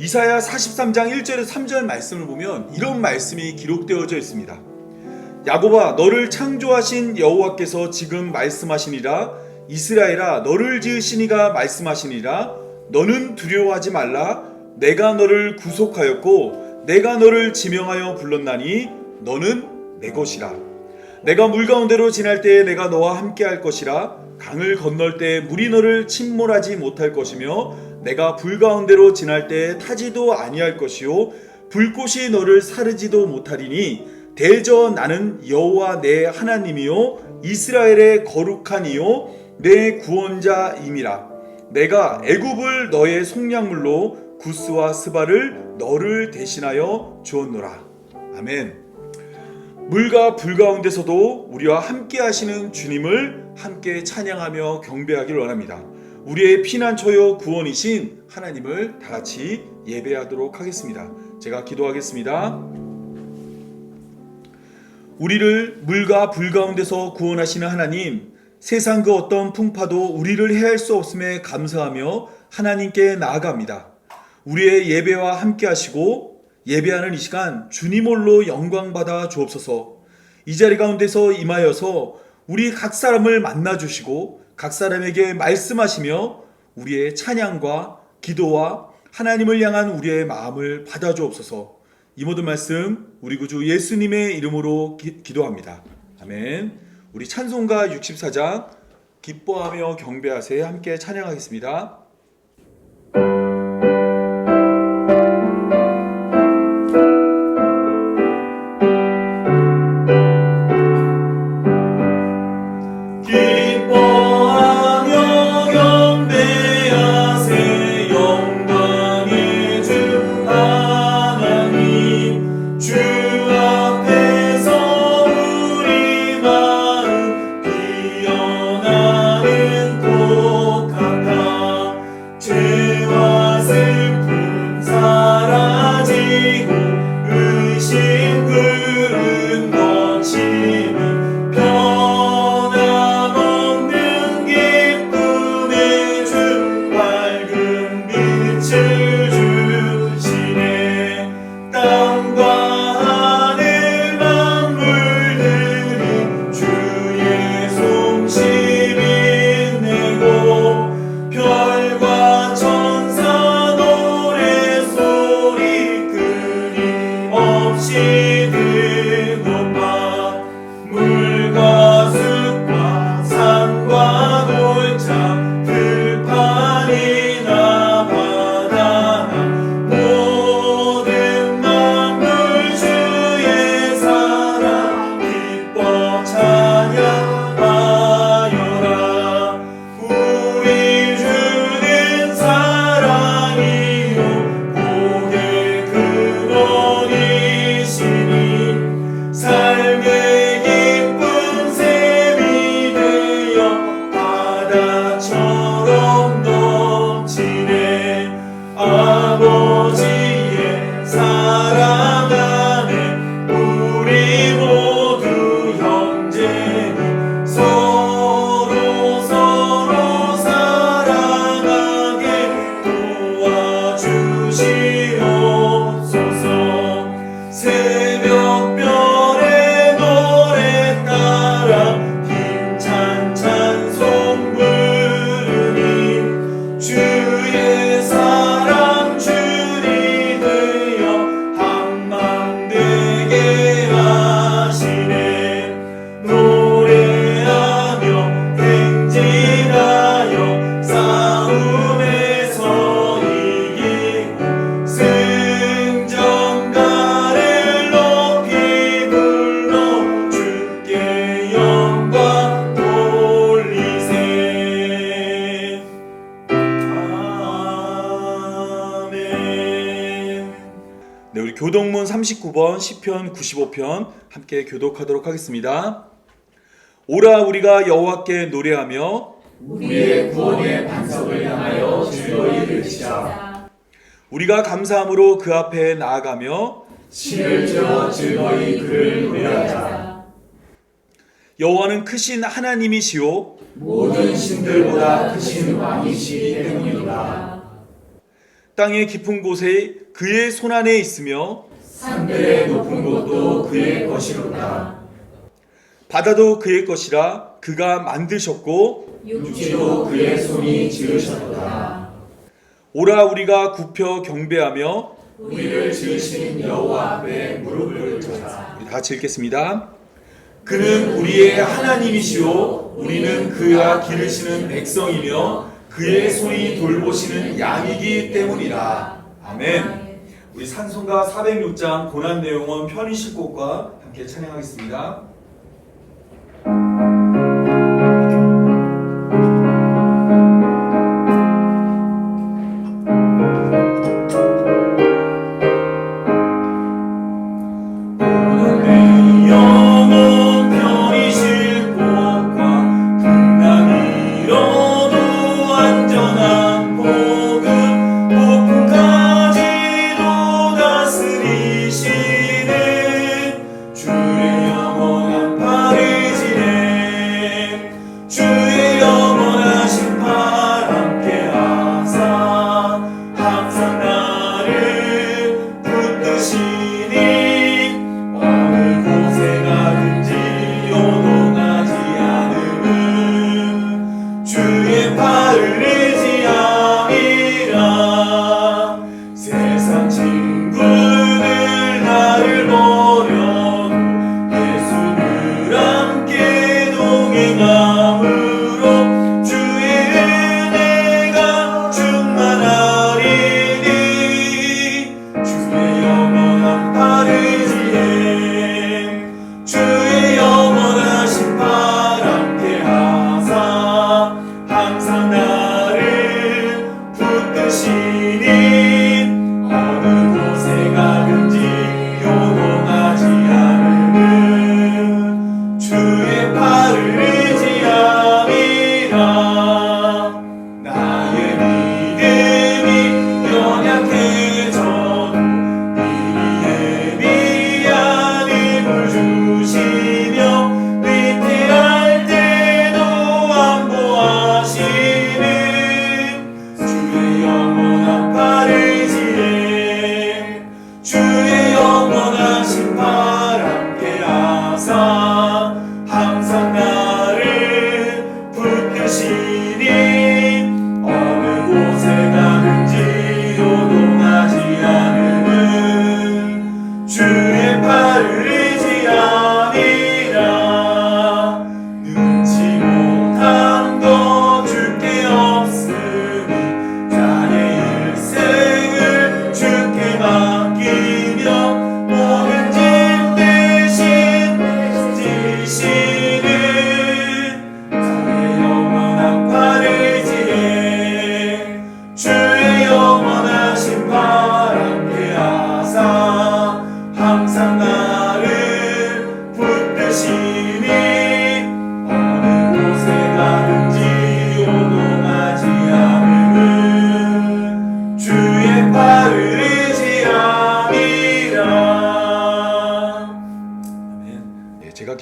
이사야 43장 1절에서 3절 말씀을 보면 이런 말씀이 기록되어져 있습니다. 야곱아, 너를 창조하신 여호와께서 지금 말씀하시니라. 이스라엘아, 너를 지으신 이가 말씀하시니라. 너는 두려워하지 말라. 내가 너를 구속하였고 내가 너를 지명하여 불렀나니 너는 내 것이라. 내가 물 가운데로 지날 때에 내가 너와 함께 할 것이라. 강을 건널 때에 물이 너를 침몰하지 못할 것이며 내가 불 가운데로 지날 때에 타지도 아니할 것이요 불꽃이 너를 사르지도 못하리니 대저 나는 여호와 내 하나님이요 이스라엘의 거룩한 이요 내 구원자임이라. 내가 애굽을 너의 속량물로 구스와 스바를 너를 대신하여 주었노라. 아멘. 물과 불 가운데서도 우리와 함께 하시는 주님을 함께 찬양하며 경배하길 원합니다. 우리의 피난처요 구원이신 하나님을 다 같이 예배하도록 하겠습니다. 제가 기도하겠습니다. 우리를 물과 불 가운데서 구원하시는 하나님, 세상 그 어떤 풍파도 우리를 해할 수 없음에 감사하며 하나님께 나아갑니다. 우리의 예배와 함께 하시고 예배하는 이 시간 주님 홀로 영광 받아 주옵소서. 이 자리 가운데서 임하여서 우리 각 사람을 만나 주시고 각 사람에게 말씀하시며 우리의 찬양과 기도와 하나님을 향한 우리의 마음을 받아 주옵소서. 이 모든 말씀 우리 구주 예수님의 이름으로 기도합니다. 아멘. 우리 찬송가 64장 기뻐하며 경배하세 함께 찬양하겠습니다. 교독문 39번 시편 95편 함께 교독하도록 하겠습니다. 오라 우리가 여호와께 노래하며 우리의 구원의 반석을 향하여 즐거이 외치자. 우리가 감사함으로 그 앞에 나아가며 신을 지어 즐거이 그를 노래하자. 여호와는 크신 하나님이시오 모든 신들보다 크신 왕이시기 때문이다. 땅의 깊은 곳에 그의 손안에 있으며 산들의 높은 곳도 그의 것이로다. 바다도 그의 것이라 그가 만드셨고 육지도 그의 손이 지으셨도다. 오라 우리가 굽혀 경배하며 우리를 지으신 여호와 앞에 무릎을 꿇자. 다 같이 읽겠습니다. 그는 우리의 하나님이시오 우리는 그가 기르시는 백성이며 그의 손이 돌보시는 양이기 때문이라. 아멘. 우리 찬송가 406장 고난내용은 편의실 곡과 함께 찬양하겠습니다.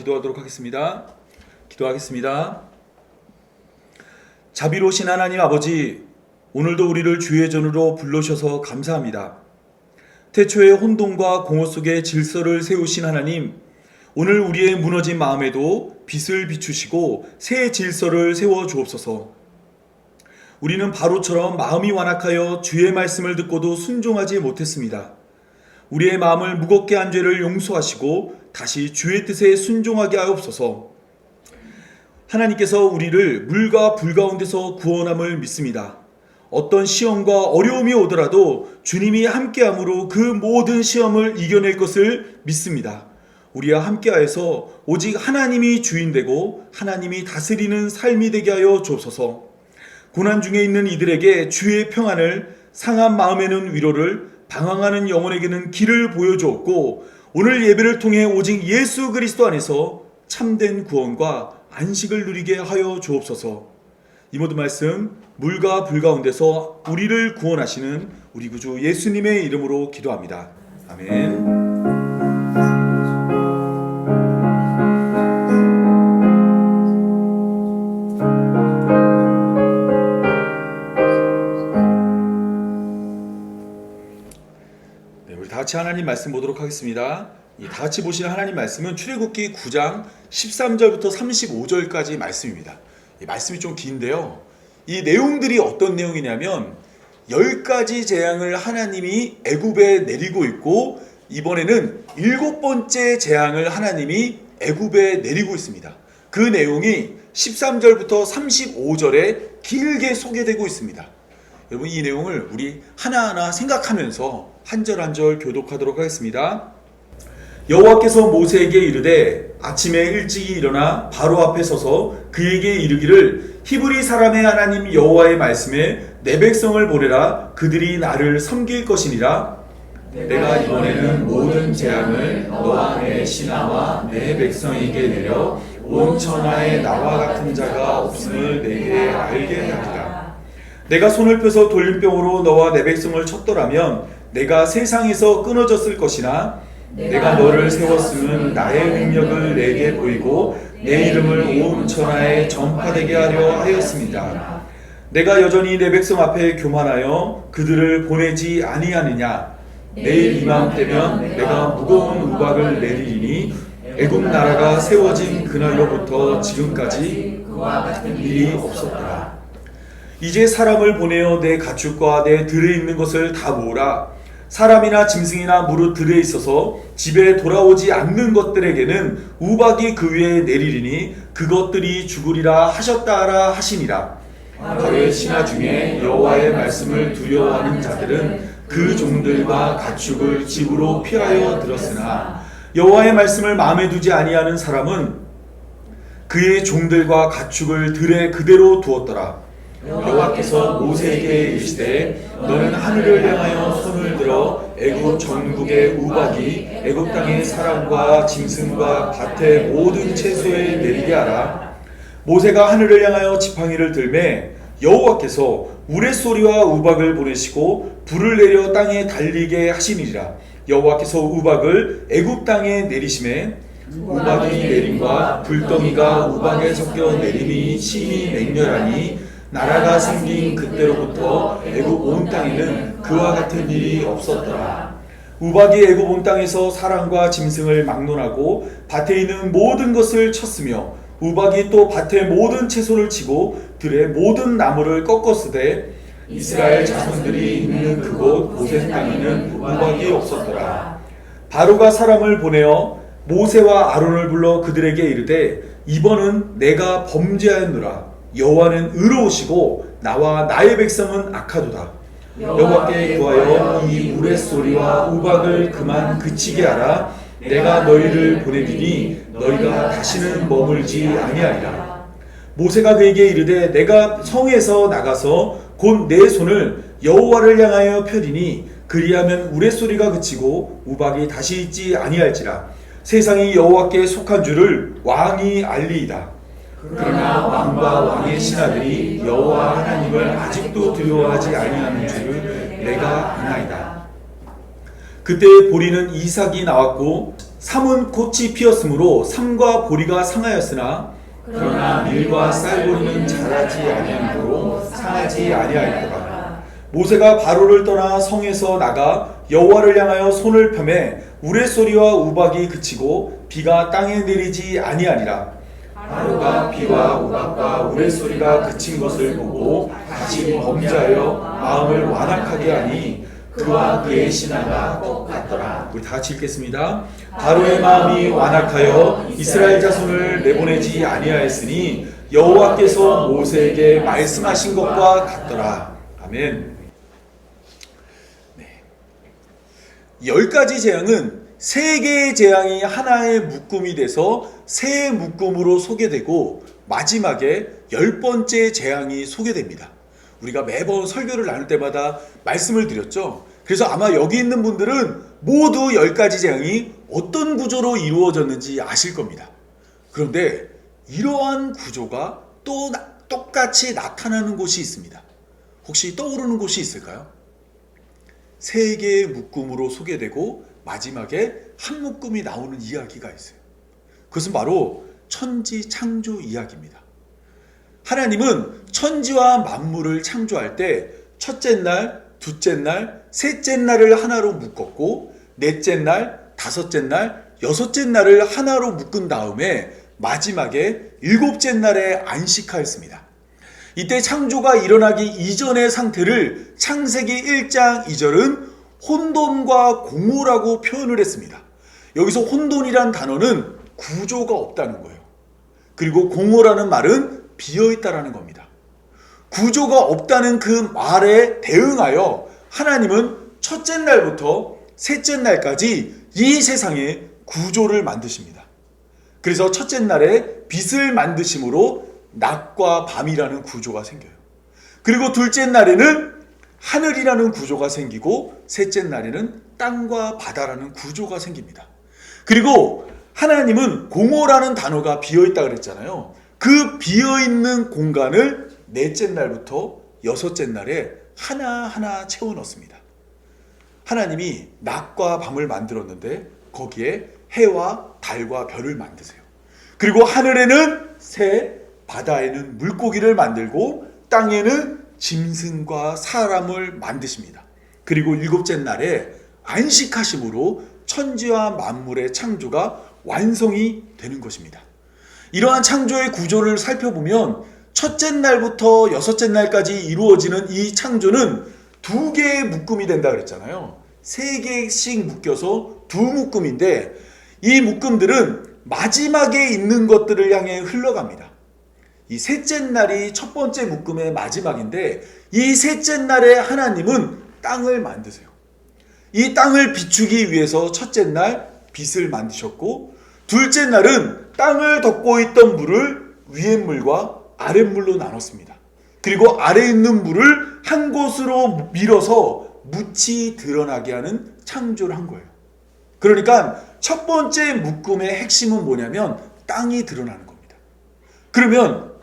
기도하도록 하겠습니다. 기도하겠습니다. 자비로우신 하나님 아버지, 오늘도 우리를 주의 전으로 불러셔서 감사합니다. 태초의 혼돈과 공허 속에 질서를 세우신 하나님, 오늘 우리의 무너진 마음에도 빛을 비추시고 새 질서를 세워 주옵소서. 우리는 바로처럼 마음이 완악하여 주의 말씀을 듣고도 순종하지 못했습니다. 우리의 마음을 무겁게 한 죄를 용서하시고 다시 주의 뜻에 순종하게 하옵소서. 하나님께서 우리를 물과 불 가운데서 구원함을 믿습니다. 어떤 시험과 어려움이 오더라도 주님이 함께함으로 그 모든 시험을 이겨낼 것을 믿습니다. 우리와 함께하여서 오직 하나님이 주인되고 하나님이 다스리는 삶이 되게 하여 주옵소서. 고난 중에 있는 이들에게 주의 평안을, 상한 마음에는 위로를, 방황하는 영혼에게는 길을 보여주었고, 오늘 예배를 통해 오직 예수 그리스도 안에서 참된 구원과 안식을 누리게 하여 주옵소서. 이 모든 말씀 물과 불 가운데서 우리를 구원하시는 우리 구주 예수님의 이름으로 기도합니다. 아멘. 같이 하나님 말씀 보도록 하겠습니다. 다 같이 보시는 하나님 말씀은 출애굽기 9장 13절부터 35절까지 말씀입니다. 이 말씀이 좀 긴데요. 이 내용들이 어떤 내용이냐면 10가지 재앙을 하나님이 애굽에 내리고 있고 이번에는 7번째 재앙을 하나님이 애굽에 내리고 있습니다. 그 내용이 13절부터 35절에 길게 소개되고 있습니다. 여러분, 이 내용을 우리 하나하나 생각하면서 한 절 한 절 교독하도록 하겠습니다. 여호와께서 모세에게 이르되 아침에 일찍이 일어나 바로 앞에 서서 그에게 이르기를 히브리 사람의 하나님 여호와의 말씀에 내 백성을 보내라. 그들이 나를 섬길 것이니라. 내가 이번에는 모든 재앙을 너와 내 신하와 내 백성에게 내려 온 천하에 나와 같은 자가 없음을 내게 알게 하리라. 내가 손을 펴서 돌림병으로 너와 내 백성을 쳤더라면 내가 세상에서 끊어졌을 것이나 내가 너를 세웠음은 나의 능력을 내게 보이고 내 이름을 온 천하에 전파되게 하려 하였습니다. 내가 여전히 내 백성 앞에 교만하여 그들을 보내지 아니하느냐. 내일 이맘때면 내가 무거운 우박을 내리리니 애굽 나라가 세워진 그날로부터 지금까지 그와 같은 일이 없었더라. 이제 사람을 보내어 내 가축과 내 들에 있는 것을 다 모으라. 사람이나 짐승이나 무릇 들에 있어서 집에 돌아오지 않는 것들에게는 우박이 그 위에 내리리니 그것들이 죽으리라 하셨다라 하시니라. 바로의 신하 중에 여호와의 말씀을 두려워하는 자들은 그 종들과 가축을 집으로 피하여 들었으나 여호와의 말씀을 마음에 두지 아니하는 사람은 그의 종들과 가축을 들에 그대로 두었더라. 여호와께서 모세에게 이르시되 너는 하늘을 향하여 손을 들어 애굽 전국의 우박이 애굽 땅의 사람과 짐승과 밭의 모든 채소에 내리게 하라. 모세가 하늘을 향하여 지팡이를 들매 여호와께서 우레소리와 우박을 보내시고 불을 내려 땅에 달리게 하시니라. 여호와께서 우박을 애굽 땅에 내리심에 우박이 내림과 불덩이가 우박에 섞여 내림이 심히 맹렬하니 나라가 생긴 그때로부터 애굽 온 땅에는 그와 같은 일이 없었더라. 우박이 애굽 온 땅에서 사람과 짐승을 막론하고 밭에 있는 모든 것을 쳤으며 우박이 또 밭의 모든 채소를 치고 들의 모든 나무를 꺾었으되 이스라엘 자손들이 있는 그곳 고센 땅에는 우박이 없었더라. 바로가 사람을 보내어 모세와 아론을 불러 그들에게 이르되 이번은 내가 범죄하였노라. 여호와는 의로우시고 나와 나의 백성은 악하도다. 여호와께 구하여 이 우레소리와 우박을 그만 그치게 하라. 내가 너희를 보내리니 너희가 다시는 머물지 아니하리라. 모세가 그에게 이르되 내가 성에서 나가서 곧 내 손을 여호와를 향하여 펴리니 그리하면 우레소리가 그치고 우박이 다시 있지 아니할지라. 세상이 여호와께 속한 줄을 왕이 알리이다. 그러나 왕과 왕의 신하들이 여호와 하나님을 아직도 두려워하지 아니하는 줄을 내가 아나이다. 그때 보리는 이삭이 나왔고 삼은 꽃이 피었으므로 삼과 보리가 상하였으나 그러나 밀과 쌀보리는 자라지 아니하므로 상하지 아니하였더라. 모세가 바로를 떠나 성에서 나가 여호와를 향하여 손을 펴매 우레소리와 우박이 그치고 비가 땅에 내리지 아니하니라. 바로가 비와 우박과 우레소리가 그친 것을 보고 다시 범죄하여 마음을 완악하게 하니 그와 그의 신하가 똑같더라. 우리 다 같이 읽겠습니다. 바로의 마음이 완악하여 이스라엘 자손을 내보내지 아니하였으니 여호와께서 모세에게 말씀하신 것과 같더라. 아멘. 10가지 재앙은 3개의 재앙이 하나의 묶음이 돼서 세 묶음으로 소개되고 마지막에 10번째 재앙이 소개됩니다. 우리가 매번 설교를 나눌 때마다 말씀을 드렸죠. 그래서 아마 여기 있는 분들은 모두 10가지 재앙이 어떤 구조로 이루어졌는지 아실 겁니다. 그런데 이러한 구조가 또 똑같이 나타나는 곳이 있습니다. 혹시 떠오르는 곳이 있을까요? 3개의 묶음으로 소개되고 마지막에 한 묶음이 나오는 이야기가 있어요. 그것은 바로 천지 창조 이야기입니다. 하나님은 천지와 만물을 창조할 때 첫째 날, 둘째 날, 셋째 날을 하나로 묶었고 넷째 날, 다섯째 날, 여섯째 날을 하나로 묶은 다음에 마지막에 일곱째 날에 안식하였습니다. 이때 창조가 일어나기 이전의 상태를 창세기 1장 2절은 혼돈과 공허라고 표현을 했습니다. 여기서 혼돈이란 단어는 구조가 없다는 거예요. 그리고 공허라는 말은 비어있다라는 겁니다. 구조가 없다는 그 말에 대응하여 하나님은 첫째 날부터 셋째 날까지 이 세상에 구조를 만드십니다. 그래서 첫째 날에 빛을 만드심으로 낮과 밤이라는 구조가 생겨요. 그리고 둘째 날에는 하늘이라는 구조가 생기고 셋째 날에는 땅과 바다라는 구조가 생깁니다. 그리고 하나님은 공허라는 단어가 비어있다 그랬잖아요. 그 비어있는 공간을 넷째 날부터 여섯째 날에 하나하나 채워 넣습니다. 하나님이 낮과 밤을 만들었는데 거기에 해와 달과 별을 만드세요. 그리고 하늘에는 새, 바다에는 물고기를 만들고 땅에는 짐승과 사람을 만드십니다. 그리고 일곱째 날에 안식하심으로 천지와 만물의 창조가 완성이 되는 것입니다. 이러한 창조의 구조를 살펴보면 첫째 날부터 여섯째 날까지 이루어지는 이 창조는 두 개의 묶음이 된다 그랬잖아요. 세 개씩 묶여서 두 묶음인데 이 묶음들은 마지막에 있는 것들을 향해 흘러갑니다. 이 셋째 날이 첫 번째 묶음의 마지막인데 이 셋째 날에 하나님은 땅을 만드세요. 이 땅을 비추기 위해서 첫째 날 빛을 만드셨고 둘째 날은 땅을 덮고 있던 물을 위의 물과 아랫물로 나눴습니다. 그리고 아래에 있는 물을 한 곳으로 밀어서 묻이 드러나게 하는 창조를 한 거예요. 그러니까 첫 번째 묶음의 핵심은 뭐냐면 땅이 드러나는 겁니다. 그러면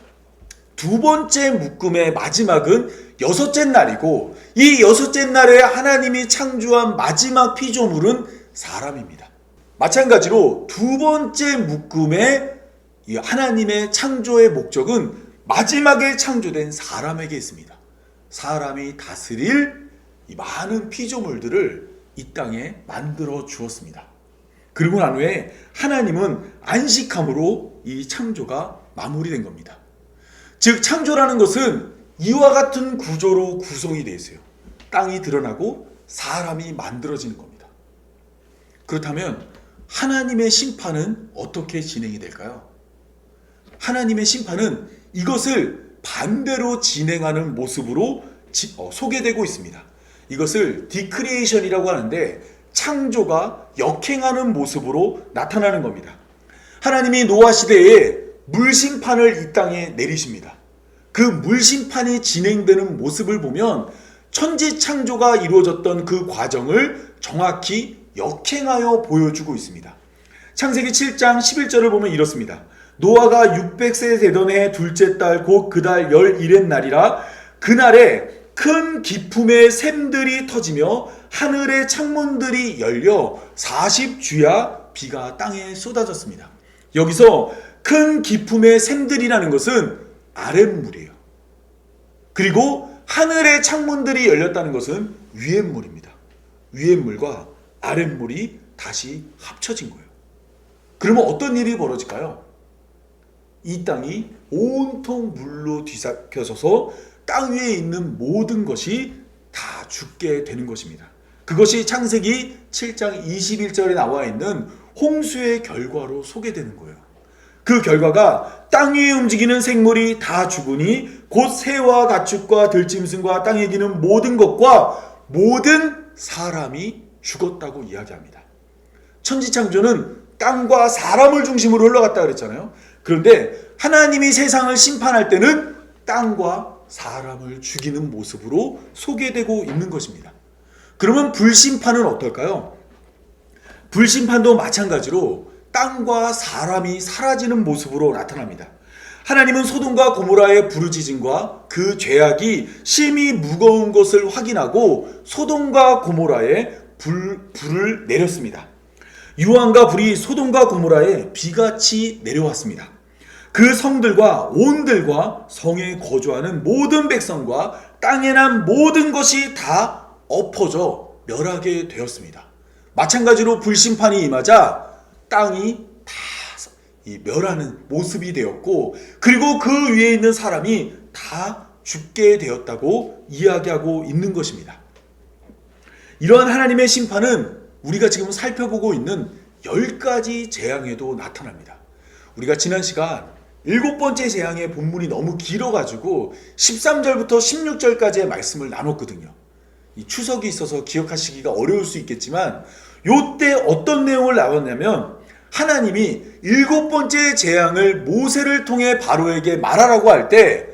두 번째 묶음의 마지막은 여섯째 날이고 이 여섯째 날에 하나님이 창조한 마지막 피조물은 사람입니다. 마찬가지로 두 번째 묶음의 이 하나님의 창조의 목적은 마지막에 창조된 사람에게 있습니다. 사람이 다스릴 이 많은 피조물들을 이 땅에 만들어 주었습니다. 그리고 난 후에 하나님은 안식함으로 이 창조가 마무리된 겁니다. 즉 창조라는 것은 이와 같은 구조로 구성이 되어 있어요. 땅이 드러나고 사람이 만들어지는 겁니다. 그렇다면 하나님의 심판은 어떻게 진행이 될까요? 하나님의 심판은 이것을 반대로 진행하는 모습으로 소개되고 있습니다. 이것을 디크리에이션이라고 하는데 창조가 역행하는 모습으로 나타나는 겁니다. 하나님이 노아 시대에 물심판을 이 땅에 내리십니다. 그 물심판이 진행되는 모습을 보면 천지 창조가 이루어졌던 그 과정을 정확히 역행하여 보여주고 있습니다. 창세기 7장 11절을 보면 이렇습니다. 노아가 600세 되던 해 둘째 달 곧 그 달 11의 날이라 그날에 큰 기품의 샘들이 터지며 하늘의 창문들이 열려 40주야 비가 땅에 쏟아졌습니다. 여기서 큰 기품의 샘들이라는 것은 아랫물이에요. 그리고 하늘의 창문들이 열렸다는 것은 위에물입니다. 위에물과 아랫물이 다시 합쳐진 거예요. 그러면 어떤 일이 벌어질까요? 이 땅이 온통 물로 뒤섞여져서 땅 위에 있는 모든 것이 다 죽게 되는 것입니다. 그것이 창세기 7장 21절에 나와 있는 홍수의 결과로 소개되는 거예요. 그 결과가 땅 위에 움직이는 생물이 다 죽으니 곧 새와 가축과 들짐승과 땅에 기는 모든 것과 모든 사람이 죽었다고 이야기합니다. 천지창조는 땅과 사람을 중심으로 흘러갔다 그랬잖아요. 그런데 하나님이 세상을 심판할 때는 땅과 사람을 죽이는 모습으로 소개되고 있는 것입니다. 그러면 불심판은 어떨까요? 불심판도 마찬가지로 땅과 사람이 사라지는 모습으로 나타납니다. 하나님은 소돔과 고모라의 부르짖음과 그 죄악이 심히 무거운 것을 확인하고 소돔과 고모라에 불을 내렸습니다. 유황과 불이 소돔과 고모라에 비같이 내려왔습니다. 그 성들과 온들과 성에 거주하는 모든 백성과 땅에 난 모든 것이 다 엎어져 멸하게 되었습니다. 마찬가지로 불심판이 임하자 땅이 다 멸하는 모습이 되었고, 그리고 그 위에 있는 사람이 다 죽게 되었다고 이야기하고 있는 것입니다. 이러한 하나님의 심판은 우리가 지금 살펴보고 있는 10가지 재앙에도 나타납니다. 우리가 지난 시간 7번째 재앙의 본문이 너무 길어가지고 13절부터 16절까지의 말씀을 나눴거든요. 이 추석이 있어서 기억하시기가 어려울 수 있겠지만, 요때 어떤 내용을 나왔냐면, 하나님이 7번째 재앙을 모세를 통해 바로에게 말하라고 할 때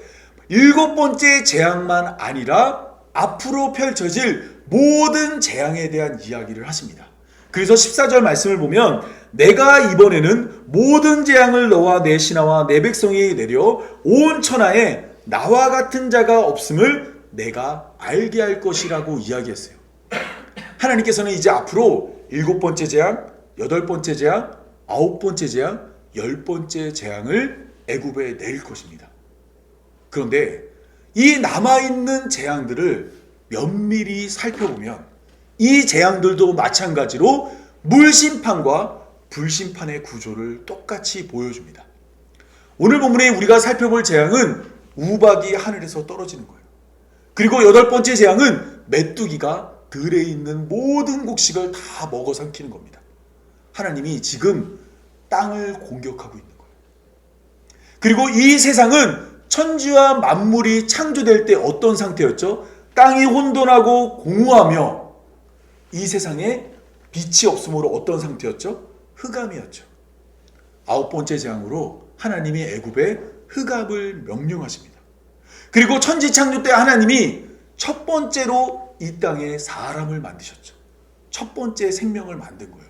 7번째 재앙만 아니라 앞으로 펼쳐질 모든 재앙에 대한 이야기를 하십니다. 그래서 14절 말씀을 보면, 내가 이번에는 모든 재앙을 너와 내 신하와 내 백성에게 내려 온 천하에 나와 같은 자가 없음을 내가 알게 할 것이라고 이야기했어요. 하나님께서는 이제 앞으로 7번째 재앙, 8번째 재앙, 9번째 재앙, 10번째 재앙을 애굽에 내릴 것입니다. 그런데 이 남아있는 재앙들을 면밀히 살펴보면 이 재앙들도 마찬가지로 물심판과 불심판의 구조를 똑같이 보여줍니다. 오늘 본문에 우리가 살펴볼 재앙은 우박이 하늘에서 떨어지는 거예요. 그리고 8번째 재앙은 메뚜기가 들에 있는 모든 곡식을 다 먹어 삼키는 겁니다. 하나님이 지금 땅을 공격하고 있는 거예요. 그리고 이 세상은 천지와 만물이 창조될 때 어떤 상태였죠? 땅이 혼돈하고 공허하며 이 세상에 빛이 없으므로 어떤 상태였죠? 흑암이었죠. 9번째 재앙으로 하나님이 애굽에 흑암을 명령하십니다. 그리고 천지 창조 때 하나님이 첫 번째로 이 땅에 사람을 만드셨죠. 첫 번째 생명을 만든 거예요.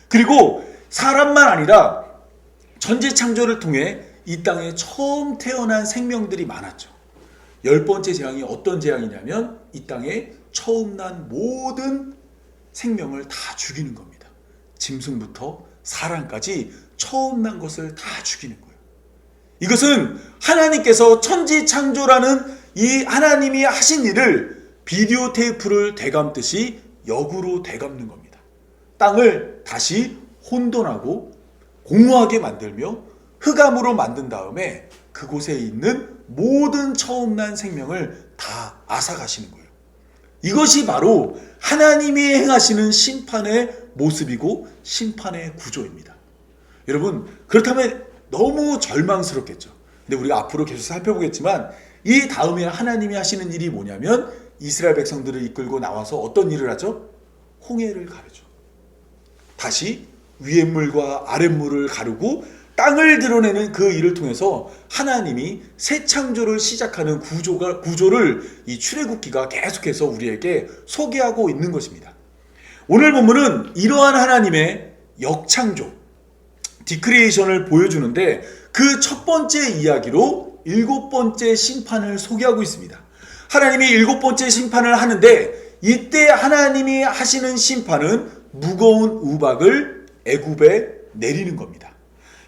그리고 사람만 아니라 천지 창조를 통해 이 땅에 처음 태어난 생명들이 많았죠. 10번째 재앙이 어떤 재앙이냐면 이 땅에 처음 난 모든 생명을 다 죽이는 겁니다. 짐승부터 사람까지 처음 난 것을 다 죽이는 거예요. 이것은 하나님께서 천지 창조라는 이 하나님이 하신 일을 비디오 테이프를 되감듯이 역으로 되감는 겁니다. 땅을 다시 혼돈하고 공허하게 만들며 흑암으로 만든 다음에 그곳에 있는 모든 처음 난 생명을 다 앗아가시는 거예요. 이것이 바로 하나님이 행하시는 심판의 모습이고 심판의 구조입니다. 여러분, 그렇다면 너무 절망스럽겠죠. 근데 우리가 앞으로 계속 살펴보겠지만 이 다음에 하나님이 하시는 일이 뭐냐면 이스라엘 백성들을 이끌고 나와서 어떤 일을 하죠? 홍해를 가르죠. 다시 위의 물과 아랫물을 가르고 땅을 드러내는 그 일을 통해서 하나님이 새 창조를 시작하는 구조를 이 출애굽기가 계속해서 우리에게 소개하고 있는 것입니다. 오늘 본문은 이러한 하나님의 역창조, 디크리에이션을 보여주는데 그 첫 번째 이야기로 7번째 심판을 소개하고 있습니다. 하나님이 7번째 심판을 하는데 이때 하나님이 하시는 심판은 무거운 우박을 애굽에 내리는 겁니다.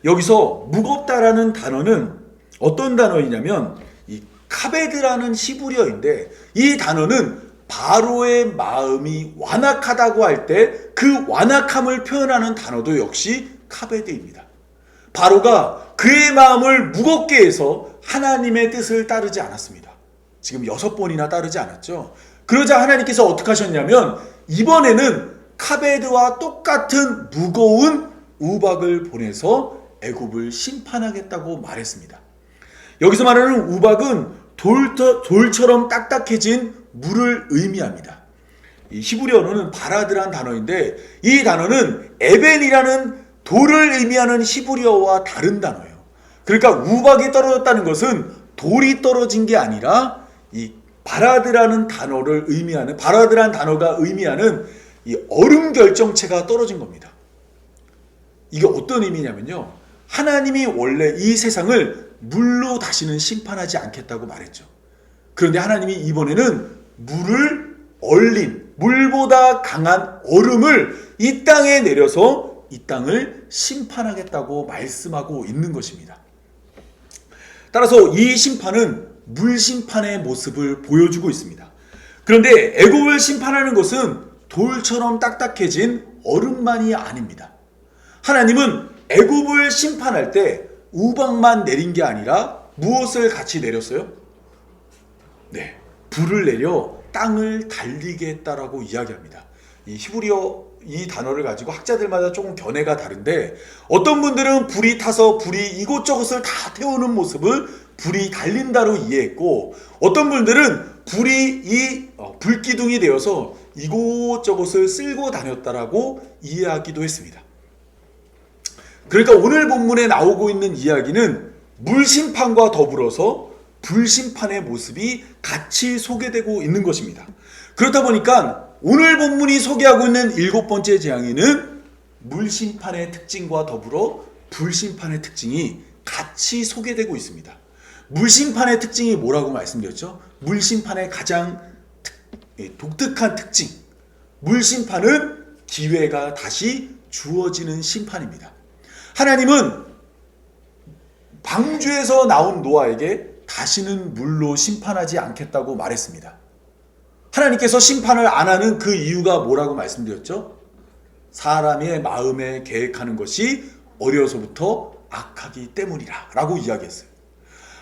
여기서 무겁다라는 단어는 어떤 단어이냐면 이 카베드라는 히브리어인데 이 단어는 바로의 마음이 완악하다고 할 때 그 완악함을 표현하는 단어도 역시 카베드입니다. 바로가 그의 마음을 무겁게 해서 하나님의 뜻을 따르지 않았습니다. 지금 6번이나 따르지 않았죠. 그러자 하나님께서 어떻게 하셨냐면 이번에는 카베드와 똑같은 무거운 우박을 보내서 애굽을 심판하겠다고 말했습니다. 여기서 말하는 우박은 돌처럼 딱딱해진 물을 의미합니다. 이 히브리어로는 바라드란 단어인데 이 단어는 에벤이라는 돌을 의미하는 히브리어와 다른 단어예요. 그러니까 우박이 떨어졌다는 것은 돌이 떨어진 게 아니라 이 바라드라는 단어를 의미하는 바라드라는 단어가 의미하는 이 얼음 결정체가 떨어진 겁니다. 이게 어떤 의미냐면요. 하나님이 원래 이 세상을 물로 다시는 심판하지 않겠다고 말했죠. 그런데 하나님이 이번에는 물을 얼린 물보다 강한 얼음을 이 땅에 내려서 이 땅을 심판하겠다고 말씀하고 있는 것입니다. 따라서 이 심판은 물심판의 모습을 보여주고 있습니다. 그런데 애굽을 심판하는 것은 돌처럼 딱딱해진 얼음만이 아닙니다. 하나님은 애굽을 심판할 때 우박만 내린 게 아니라 무엇을 같이 내렸어요? 네, 불을 내려 땅을 달리게 했다라고 이야기합니다. 이 히브리어 이 단어를 가지고 학자들마다 조금 견해가 다른데, 어떤 분들은 불이 타서 불이 이곳저곳을 다 태우는 모습을 불이 달린다로 이해했고, 어떤 분들은 불이 이 불기둥이 되어서 이곳저곳을 쓸고 다녔다라고 이해하기도 했습니다. 그러니까 오늘 본문에 나오고 있는 이야기는 물심판과 더불어서 불심판의 모습이 같이 소개되고 있는 것입니다. 그렇다 보니까 오늘 본문이 소개하고 있는 7번째 재앙에는 물심판의 특징과 더불어 불심판의 특징이 같이 소개되고 있습니다. 물심판의 특징이 뭐라고 말씀드렸죠? 물심판의 가장 독특한 특징, 물심판은 기회가 다시 주어지는 심판입니다. 하나님은 방주에서 나온 노아에게 다시는 물로 심판하지 않겠다고 말했습니다. 하나님께서 심판을 안 하는 그 이유가 뭐라고 말씀드렸죠? 사람의 마음에 계획하는 것이 어려서부터 악하기 때문이라 라고 이야기했어요.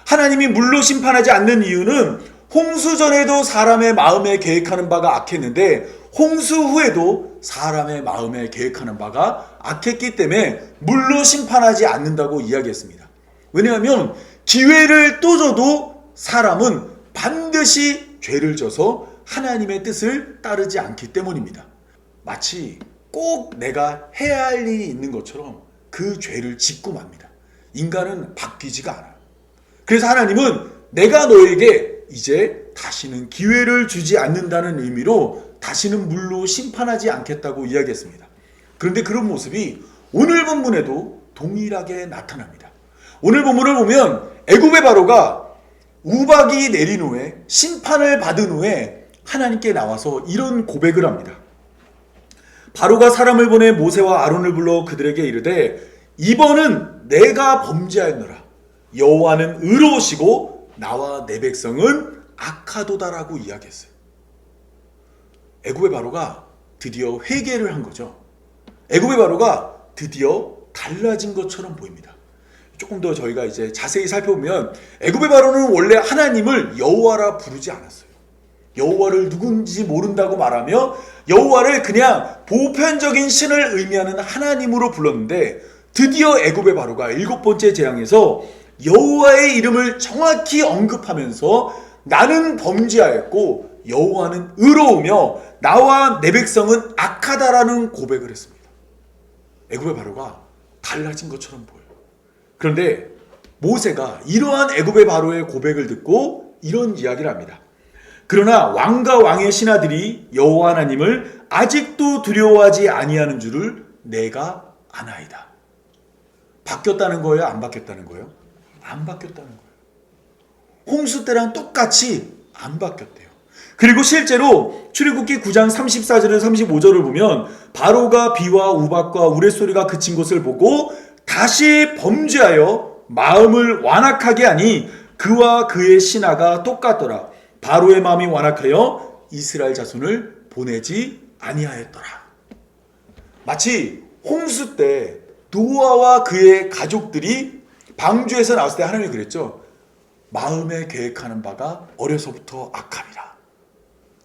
하나님이 물로 심판하지 않는 이유는 홍수 전에도 사람의 마음에 계획하는 바가 악했는데 홍수 후에도 사람의 마음에 계획하는 바가 악했기 때문에 물로 심판하지 않는다고 이야기했습니다. 왜냐하면 기회를 또 줘도 사람은 반드시 죄를 져서 하나님의 뜻을 따르지 않기 때문입니다. 마치 꼭 내가 해야 할 일이 있는 것처럼 그 죄를 짓고 맙니다. 인간은 바뀌지가 않아요. 그래서 하나님은 내가 너에게 이제 다시는 기회를 주지 않는다는 의미로 다시는 물로 심판하지 않겠다고 이야기했습니다. 그런데 그런 모습이 오늘 본문에도 동일하게 나타납니다. 오늘 본문을 보면 애굽의 바로가 우박이 내린 후에 심판을 받은 후에 하나님께 나와서 이런 고백을 합니다. 바로가 사람을 보내 모세와 아론을 불러 그들에게 이르되 이번은 내가 범죄하였노라. 여호와는 의로우시고 나와 내 백성은 악하도다라고 이야기했어요. 애굽의 바로가 드디어 회개를 한 거죠. 애굽의 바로가 드디어 달라진 것처럼 보입니다. 조금 더 저희가 이제 자세히 살펴보면 애굽의 바로는 원래 하나님을 여호와라 부르지 않았어요. 여호와를 누군지 모른다고 말하며 여호와를 그냥 보편적인 신을 의미하는 하나님으로 불렀는데, 드디어 애굽의 바로가 7번째 재앙에서 여호와의 이름을 정확히 언급하면서 나는 범죄하였고 여호와는 의로우며 나와 내 백성은 악하다라는 고백을 했습니다. 애굽의 바로가 달라진 것처럼 보여요. 그런데 모세가 이러한 애굽의 바로의 고백을 듣고 이런 이야기를 합니다. 그러나 왕과 왕의 신하들이 여호와 하나님을 아직도 두려워하지 아니하는 줄을 내가 아나이다. 바뀌었다는 거예요? 안 바뀌었다는 거예요? 안 바뀌었다는 거예요. 홍수 때랑 똑같이 안 바뀌었대요. 그리고 실제로 출애굽기 9장 34절에서 35절을 보면 바로가 비와 우박과 우레소리가 그친 것을 보고 다시 범죄하여 마음을 완악하게 하니 그와 그의 신하가 똑같더라. 바로의 마음이 완악하여 이스라엘 자손을 보내지 아니하였더라. 마치 홍수 때 노아와 그의 가족들이 방주에서 나왔을 때 하나님이 그랬죠. 마음에 계획하는 바가 어려서부터 악함이라.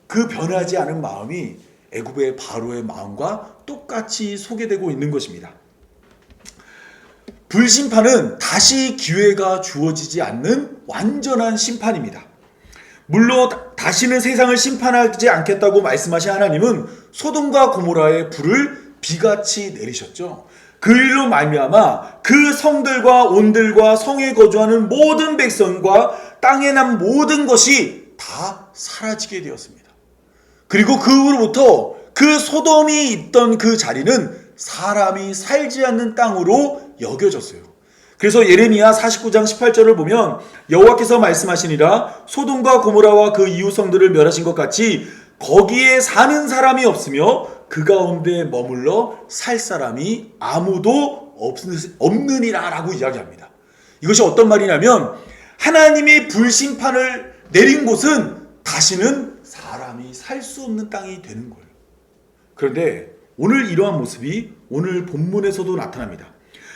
그 변하지 않은 마음이 애굽의 바로의 마음과 똑같이 소개되고 있는 것입니다. 불심판은 다시 기회가 주어지지 않는 완전한 심판입니다. 물론 다시는 세상을 심판하지 않겠다고 말씀하신 하나님은 소돔과 고모라의 불을 비같이 내리셨죠. 그 일로 말미암아 그 성들과 온들과 성에 거주하는 모든 백성과 땅에 난 모든 것이 다 사라지게 되었습니다. 그리고 그 후로부터 그 소돔이 있던 그 자리는 사람이 살지 않는 땅으로 여겨졌어요. 그래서 예레미야 49장 18절을 보면 여호와께서 말씀하시니라 소돔과 고모라와 그 이웃 성들을 멸하신 것 같이 거기에 사는 사람이 없으며 그 가운데 머물러 살 사람이 아무도 없느니라 라고 이야기합니다. 이것이 어떤 말이냐면 하나님이 불심판을 내린 곳은 다시는 사람이 살 수 없는 땅이 되는 거예요. 그런데 오늘 이러한 모습이 오늘 본문에서도 나타납니다.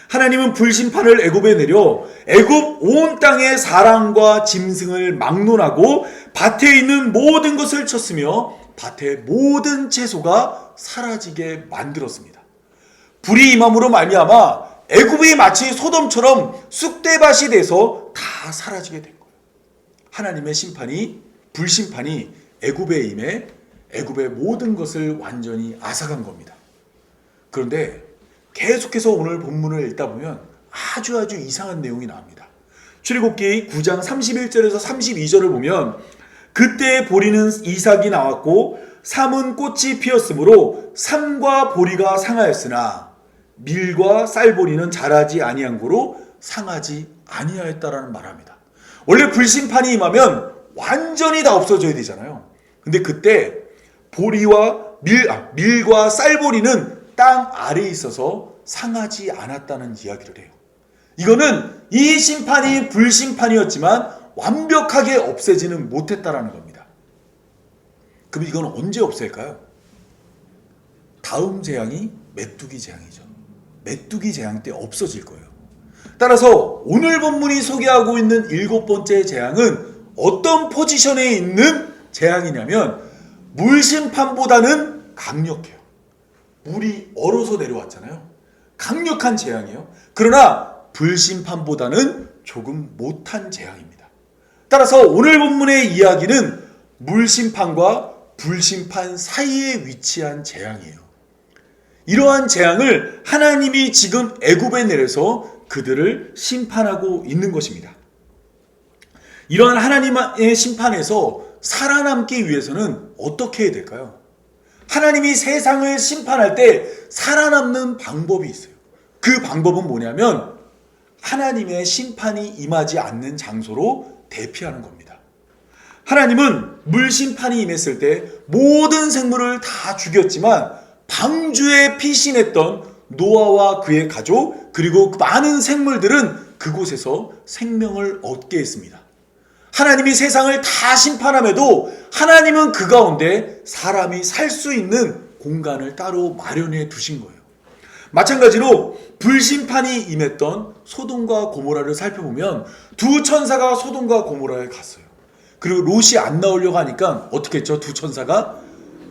하나님은 불심판을 애굽에 내려 애굽 온 땅의 사람과 짐승을 막론하고 밭에 있는 모든 것을 쳤으며 밭의 모든 채소가 사라지게 만들었습니다. 불이 임함으로 말미암아 애굽이 마치 소돔처럼 쑥대밭이 돼서 다 사라지게 된 거예요. 하나님의 심판이, 불심판이 애굽에 임해 애굽의 모든 것을 완전히 앗아간 겁니다. 그런데 계속해서 오늘 본문을 읽다 보면 아주 이상한 내용이 나옵니다. 출애굽기 9장 31절에서 32절을 보면 그때 보리는 이삭이 나왔고 삼은 꽃이 피었으므로 삼과 보리가 상하였으나 밀과 쌀보리는 자라지 아니한 고로 상하지 아니하였다라는 말합니다. 원래 불심판이 임하면 완전히 다 없어져야 되잖아요. 근데 그때 보리와 밀과 쌀보리는 땅 아래에 있어서 상하지 않았다는 이야기를 해요. 이거는 이 심판이 불심판이었지만 완벽하게 없애지는 못했다라는 겁니다. 그럼 이건 언제 없앨까요? 다음 재앙이 메뚜기 재앙이죠. 메뚜기 재앙 때 없어질 거예요. 따라서 오늘 본문이 소개하고 있는 7번째 재앙은 어떤 포지션에 있는 재앙이냐면 물심판보다는 강력해요. 물이 얼어서 내려왔잖아요. 강력한 재앙이에요. 그러나 불심판보다는 조금 못한 재앙입니다. 따라서 오늘 본문의 이야기는 물심판과 불심판 사이에 위치한 재앙이에요. 이러한 재앙을 하나님이 지금 애굽에 내려서 그들을 심판하고 있는 것입니다. 이러한 하나님의 심판에서 살아남기 위해서는 어떻게 해야 될까요? 하나님이 세상을 심판할 때 살아남는 방법이 있어요. 그 방법은 뭐냐면 하나님의 심판이 임하지 않는 장소로 대피하는 겁니다. 하나님은 물심판이 임했을 때 모든 생물을 다 죽였지만 방주에 피신했던 노아와 그의 가족 그리고 많은 생물들은 그곳에서 생명을 얻게 했습니다. 하나님이 세상을 다 심판함에도 하나님은 그 가운데 사람이 살 수 있는 공간을 따로 마련해 두신 거예요. 마찬가지로 불심판이 임했던 소돔과 고모라를 살펴보면 두 천사가 소돔과 고모라에 갔어요. 그리고 롯이 안 나오려고 하니까 어떻게 했죠? 두 천사가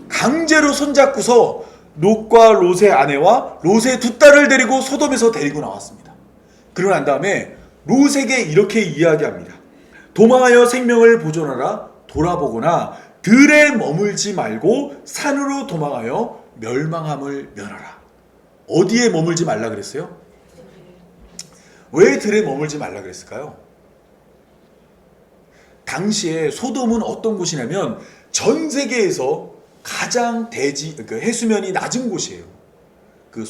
강제로 손잡고서 롯과 롯의 아내와 롯의 두 딸을 데리고 소돔에서 데리고 나왔습니다. 그러고 난 다음에 롯에게 이렇게 이야기합니다. 도망하여 생명을 보존하라. 돌아보거나 들에 머물지 말고 산으로 도망하여 멸망함을 면하라. 어디에 머물지 말라 그랬어요? 왜 들에 머물지 말라 그랬을까요? 당시에 소돔은 어떤 곳이냐면 전 세계에서 가장 해수면이 낮은 곳이에요. 그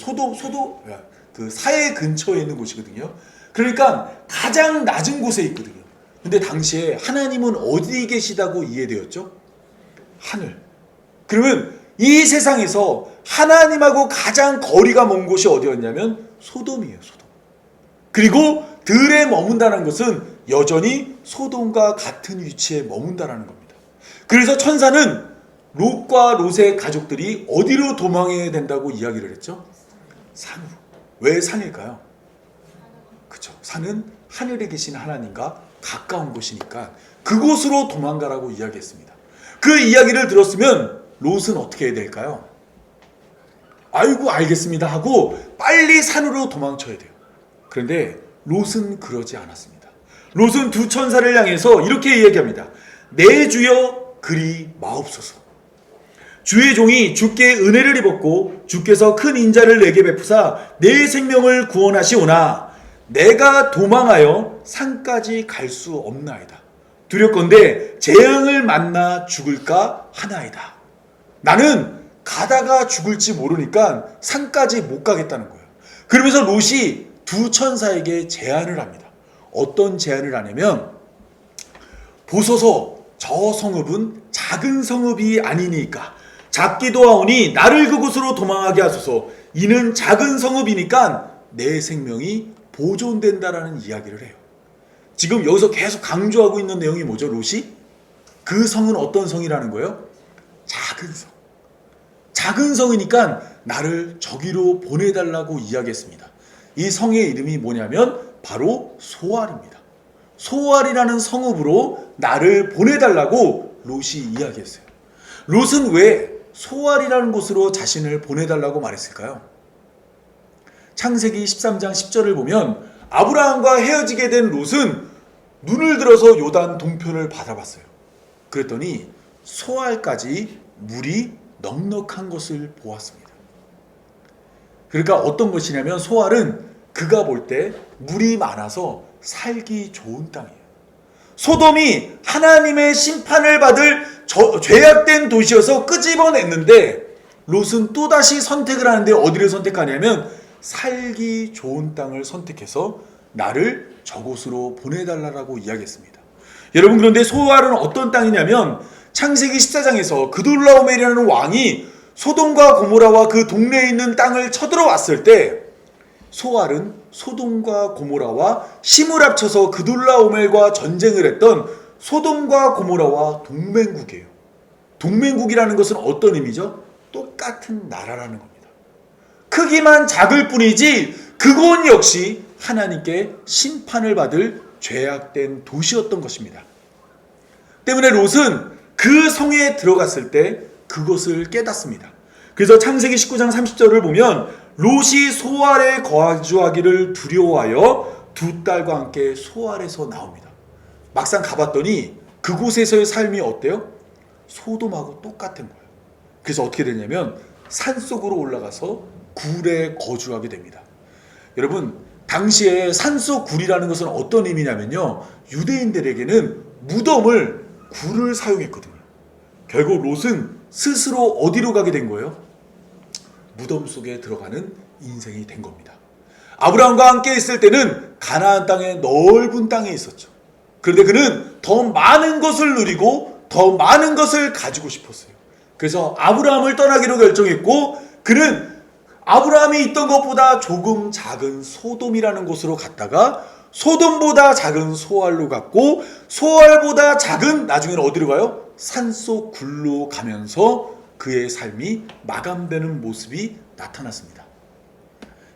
그 사해 근처에 있는 곳이거든요. 그러니까 가장 낮은 곳에 있거든요. 근데 당시에 하나님은 어디 계시다고 이해되었죠? 하늘. 그러면 이 세상에서 하나님하고 가장 거리가 먼 곳이 어디였냐면 소돔이에요. 소돔. 그리고 들에 머문다는 것은 여전히 소돔과 같은 위치에 머문다라는 겁니다. 그래서 천사는 롯과 롯의 가족들이 어디로 도망해야 된다고 이야기를 했죠? 산으로. 왜 산일까요? 그렇죠. 산은 하늘에 계신 하나님과 가까운 곳이니까 그곳으로 도망가라고 이야기했습니다. 그 이야기를 들었으면 롯은 어떻게 해야 될까요? 아이고 알겠습니다 하고 빨리 산으로 도망쳐야 돼요. 그런데 롯은 그러지 않았습니다. 롯은 두 천사를 향해서 이렇게 이야기합니다. 내 주여 그리 마옵소서. 주의 종이 주께 은혜를 입었고 주께서 큰 인자를 내게 베푸사 내 생명을 구원하시오나 내가 도망하여 산까지 갈 수 없나이다. 두렵건대 재앙을 만나 죽을까 하나이다. 나는 가다가 죽을지 모르니까 산까지 못 가겠다는 거예요. 그러면서 롯이 두 천사에게 제안을 합니다. 어떤 제안을 하냐면 보소서 저 성읍은 작은 성읍이 아니니까 작기도 하오니 나를 그곳으로 도망하게 하소서. 이는 작은 성읍이니까 내 생명이 보존된다라는 이야기를 해요. 지금 여기서 계속 강조하고 있는 내용이 뭐죠? 롯이? 그 성은 어떤 성이라는 거예요? 작은 성. 작은 성이니까 나를 저기로 보내달라고 이야기했습니다. 이 성의 이름이 뭐냐면 바로 소알입니다. 소알이라는 성읍으로 나를 보내달라고 롯이 이야기했어요. 롯은 왜 소알이라는 곳으로 자신을 보내달라고 말했을까요? 창세기 13장 10절을 보면 아브라함과 헤어지게 된 롯은 눈을 들어서 요단 동편을 바라봤어요. 그랬더니 소알까지 물이 넉넉한 것을 보았습니다. 그러니까 어떤 것이냐면 소알은 그가 볼 때 물이 많아서 살기 좋은 땅이에요. 소돔이 하나님의 심판을 받을 죄악된 도시여서 끄집어냈는데 롯은 또다시 선택을 하는데 어디를 선택하냐면 살기 좋은 땅을 선택해서 나를 저곳으로 보내달라고 이야기했습니다. 여러분, 그런데 소알은 어떤 땅이냐면 창세기 14장에서 그돌라오멜이라는 왕이 소돔과 고모라와 그 동네에 있는 땅을 쳐들어왔을 때 소알은 소돔과 고모라와 힘을 합쳐서 그돌라오멜과 전쟁을 했던 소돔과 고모라와 동맹국이에요. 동맹국이라는 것은 어떤 의미죠? 똑같은 나라라는 겁니다. 크기만 작을 뿐이지 그곳 역시 하나님께 심판을 받을 죄악된 도시였던 것입니다. 때문에 롯은 그 성에 들어갔을 때 그것을 깨닫습니다. 그래서 창세기 19장 30절을 보면 롯이 소알에 거주하기를 두려워하여 두 딸과 함께 소알에서 나옵니다. 막상 가봤더니 그곳에서의 삶이 어때요? 소돔하고 똑같은 거예요. 그래서 어떻게 되냐면 산속으로 올라가서 굴에 거주하게 됩니다. 여러분, 당시에 산속 굴이라는 것은 어떤 의미냐면요, 유대인들에게는 무덤을 굴을 사용했거든요. 결국 롯은 스스로 어디로 가게 된 거예요? 무덤 속에 들어가는 인생이 된 겁니다. 아브라함과 함께 있을 때는 가나안 땅의 넓은 땅에 있었죠. 그런데 그는 더 많은 것을 누리고 더 많은 것을 가지고 싶었어요. 그래서 아브라함을 떠나기로 결정했고 그는 아브라함이 있던 것보다 조금 작은 소돔이라는 곳으로 갔다가 소돔보다 작은 소알로 갔고 소알보다 작은 나중에는 어디로 가요? 산속 굴로 가면서 그의 삶이 마감되는 모습이 나타났습니다.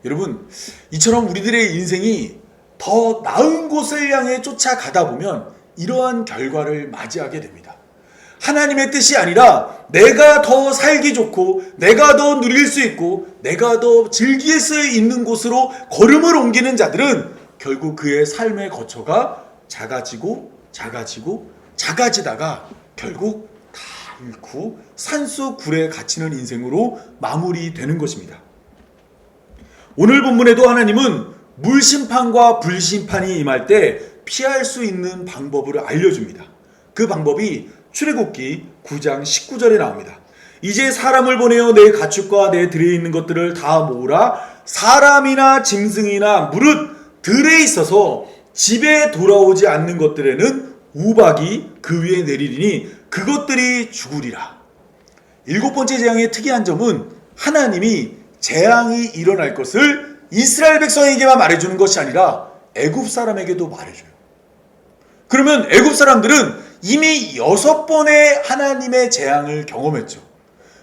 여러분, 이처럼 우리들의 인생이 더 나은 곳을 향해 쫓아가다 보면 이러한 결과를 맞이하게 됩니다. 하나님의 뜻이 아니라 내가 더 살기 좋고 내가 더 누릴 수 있고 내가 더 즐길 수 있는 곳으로 걸음을 옮기는 자들은 결국 그의 삶의 거처가 작아지다가 결국 다 잃고 산속 굴에 갇히는 인생으로 마무리되는 것입니다. 오늘 본문에도 하나님은 물심판과 불심판이 임할 때 피할 수 있는 방법을 알려줍니다. 그 방법이 출애굽기 9장 19절에 나옵니다. 이제 사람을 보내어 내 가축과 내 들에 있는 것들을 다 모으라. 사람이나 짐승이나 무릇 들에 있어서 집에 돌아오지 않는 것들에는 우박이 그 위에 내리리니 그것들이 죽으리라. 일곱 번째 재앙의 특이한 점은 하나님이 재앙이 일어날 것을 이스라엘 백성에게만 말해주는 것이 아니라 애굽 사람에게도 말해줘요. 그러면 애굽 사람들은 이미 6번의 하나님의 재앙을 경험했죠.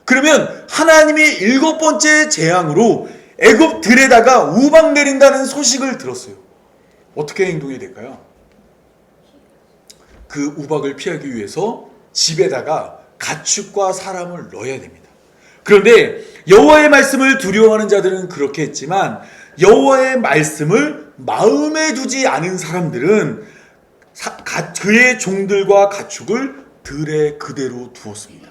그러면 하나님이 7번째 재앙으로 애굽 들에다가 우박 내린다는 소식을 들었어요. 어떻게 행동해야 될까요? 그 우박을 피하기 위해서 집에다가 가축과 사람을 넣어야 됩니다. 그런데 여호와의 말씀을 두려워하는 자들은 그렇게 했지만 여호와의 말씀을 마음에 두지 않은 사람들은 그의 종들과 가축을 들에 그대로 두었습니다.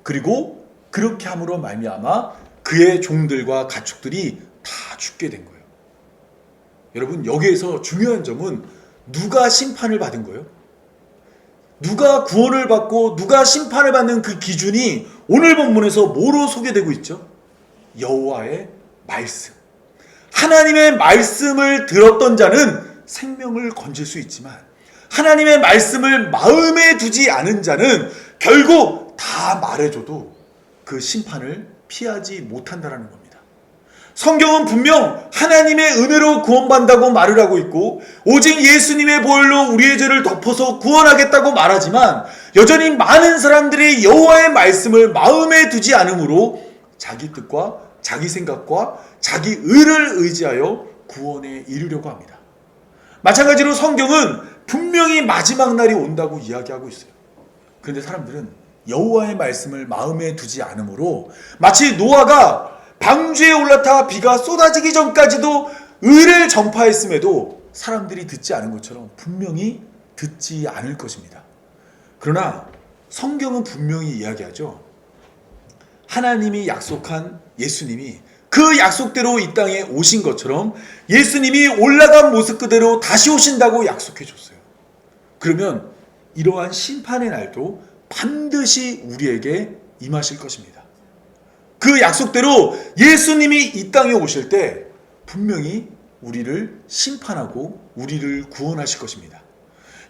그리고 그렇게 함으로 말미암아 그의 종들과 가축들이 다 죽게 된 거예요. 여러분, 여기에서 중요한 점은 누가 심판을 받은 거예요? 누가 구원을 받고 누가 심판을 받는 그 기준이 오늘 본문에서 뭐로 소개되고 있죠? 여호와의 말씀. 하나님의 말씀을 들었던 자는 생명을 건질 수 있지만 하나님의 말씀을 마음에 두지 않은 자는 결국 다 말해줘도 그 심판을 피하지 못한다는 겁니다. 성경은 분명 하나님의 은혜로 구원받는다고 말을 하고 있고 오직 예수님의 보혈로 우리의 죄를 덮어서 구원하겠다고 말하지만 여전히 많은 사람들이 여호와의 말씀을 마음에 두지 않으므로 자기 뜻과 자기 생각과 자기 의를 의지하여 구원에 이르려고 합니다. 마찬가지로 성경은 분명히 마지막 날이 온다고 이야기하고 있어요. 그런데 사람들은 여호와의 말씀을 마음에 두지 않으므로 마치 노아가 방주에 올라타 비가 쏟아지기 전까지도 의를 전파했음에도 사람들이 듣지 않은 것처럼 분명히 듣지 않을 것입니다. 그러나 성경은 분명히 이야기하죠. 하나님이 약속한 예수님이 그 약속대로 이 땅에 오신 것처럼 예수님이 올라간 모습 그대로 다시 오신다고 약속해 줬어요. 그러면 이러한 심판의 날도 반드시 우리에게 임하실 것입니다. 그 약속대로 예수님이 이 땅에 오실 때 분명히 우리를 심판하고 우리를 구원하실 것입니다.